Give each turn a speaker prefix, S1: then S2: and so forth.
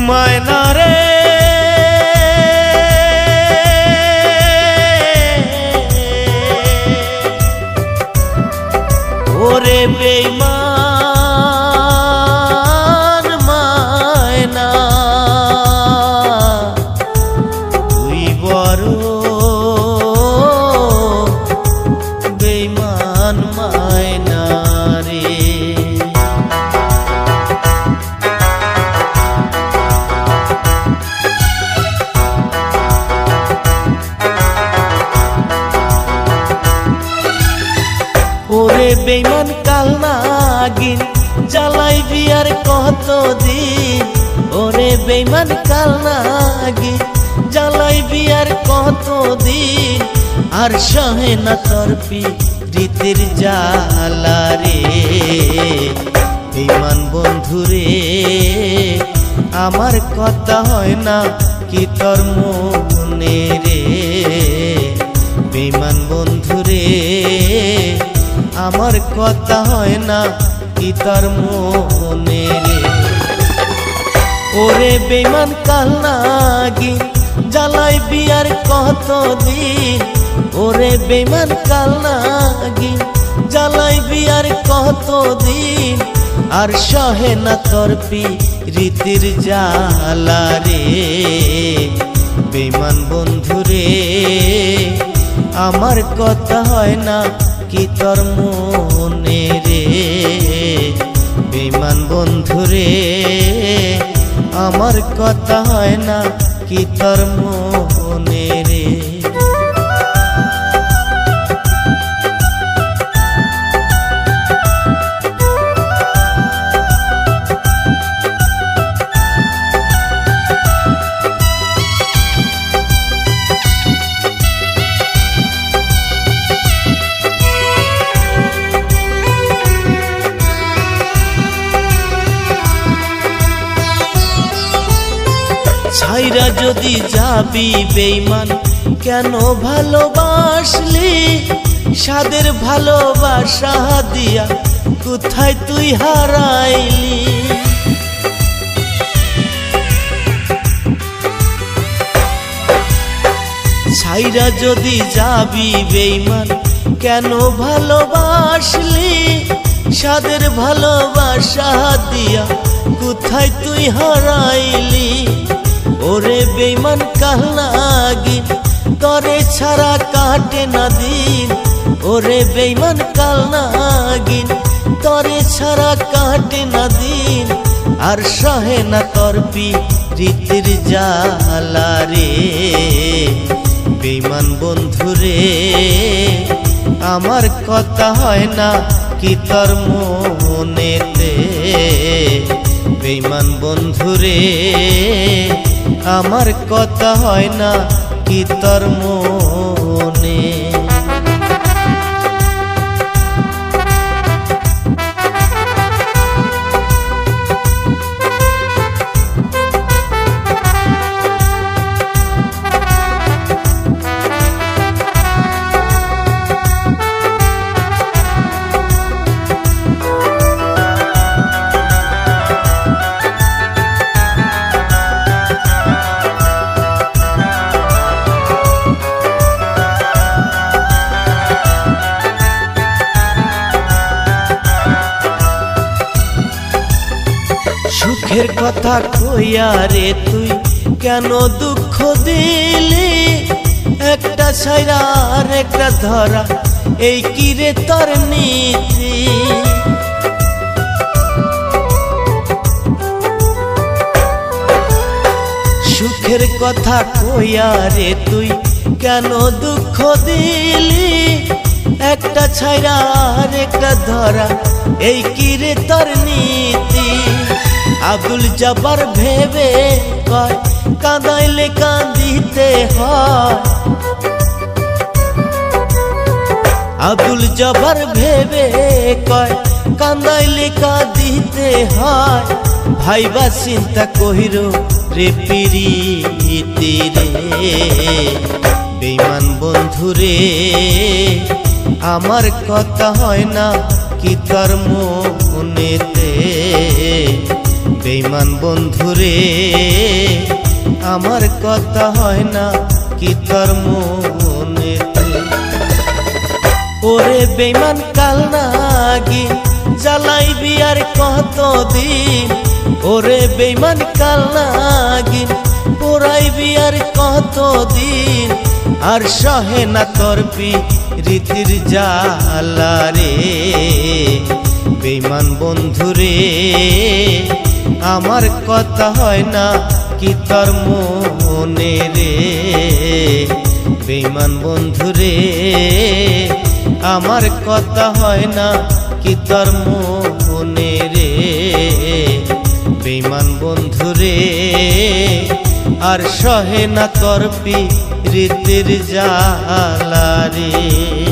S1: মায়না রে ওরে বেঈমান মায়না তুই বড় বেঈমান মায়না রে। ওরে বেঈমান কাল নাগিন জ্বালাইবি আর কতদিন, ওরে বেঈমান কাল নাগিন জ্বালাইবি আর কতদিন, আর সহে না তোর প্রীতির জ্বালা রে। বেঈমান বন্ধু রে আমার কথা হয় না কি তোর মনে রে। বেঈমান বন্ধু রে আমার কথা হয় না কি তোর মনে রে। ওরে বেঈমান কাল নাগিন জ্বালাইবি আর কতদিন, ওরে বেঈমান কাল নাগিন জ্বালাইবি আর কতদিন, আর সহে না তোর প্রীতির জ্বালা রে। বেঈমান বন্ধু রে আমার কথা হয় না কি তোর মনে রে। বেঈমান বন্ধু রে আমার কথা হয় না কি তোর মনে রে। ছাইরা যদি যাবি বেঈমান কেন ভালোবাসলি, সাদের ভালোবাসা দিয়া কোথায় তুই হারাইলি। ছাইরা যদি যাবি বেঈমান কেন ভালোবাসলি, সাদের ভালোবাসা দিয়া কোথায় তুই হারাইলি। ওরে বেঈমান কাল নাগিন তরে ছাড়া কাটে না দিন, ওরে বেঈমান কাল নাগিন তরে ছাড়া কাটে না দিন, আর সহে না তোর প্রীতির জ্বালা রে। বেঈমান বন্ধু রে আমার কথা হয় না কি তোর মনেতে। বেঈমান বন্ধু রে আমার কথা হয় না কি তোর মনে। সুখের কথা কইয়া রে তুই কেন দুঃখ দিলি, একটা ছাইরা আর একটা ধরা এই কি রে তোর নীতি। সুখের কথা কইয়া রে তুই কেন দুঃখ দিলি, একটা ছাইরা আর একটা ধরা এই কি রে তোর নীতি। আব্দুল জব্বার ভেবে কয় কাঁদাইলে কাঁদিতে হয়, আব্দুল জব্বার ভেবে কয় কাঁদাইলে কাঁদিতে হয়। ভাইবা চিন্তা কহির রে পিরিতি রে। বেঈমান বন্ধু রে আমার কথা হয় না কি তোর মনেতে বেঈমান বন্ধুরে আমার কথা হয় না কি তোর মনেতে ওরে বেঈমান কাল নাগি জ্বালাইবি আর কতদিন ওরে বেঈমান কাল নাগি পোড়াইবি আর কতদিন আর সহে না তোর রীতির জ্বালা রে বেঈমান বন্ধুরে আমার কথা হয় না কি তোর মনে রে বেঈমান বন্ধুরে আমার কথা হয় না কি তোর মনে রে বেঈমান বন্ধুরে আর সহে না তোর রীতির জ্বালা রে।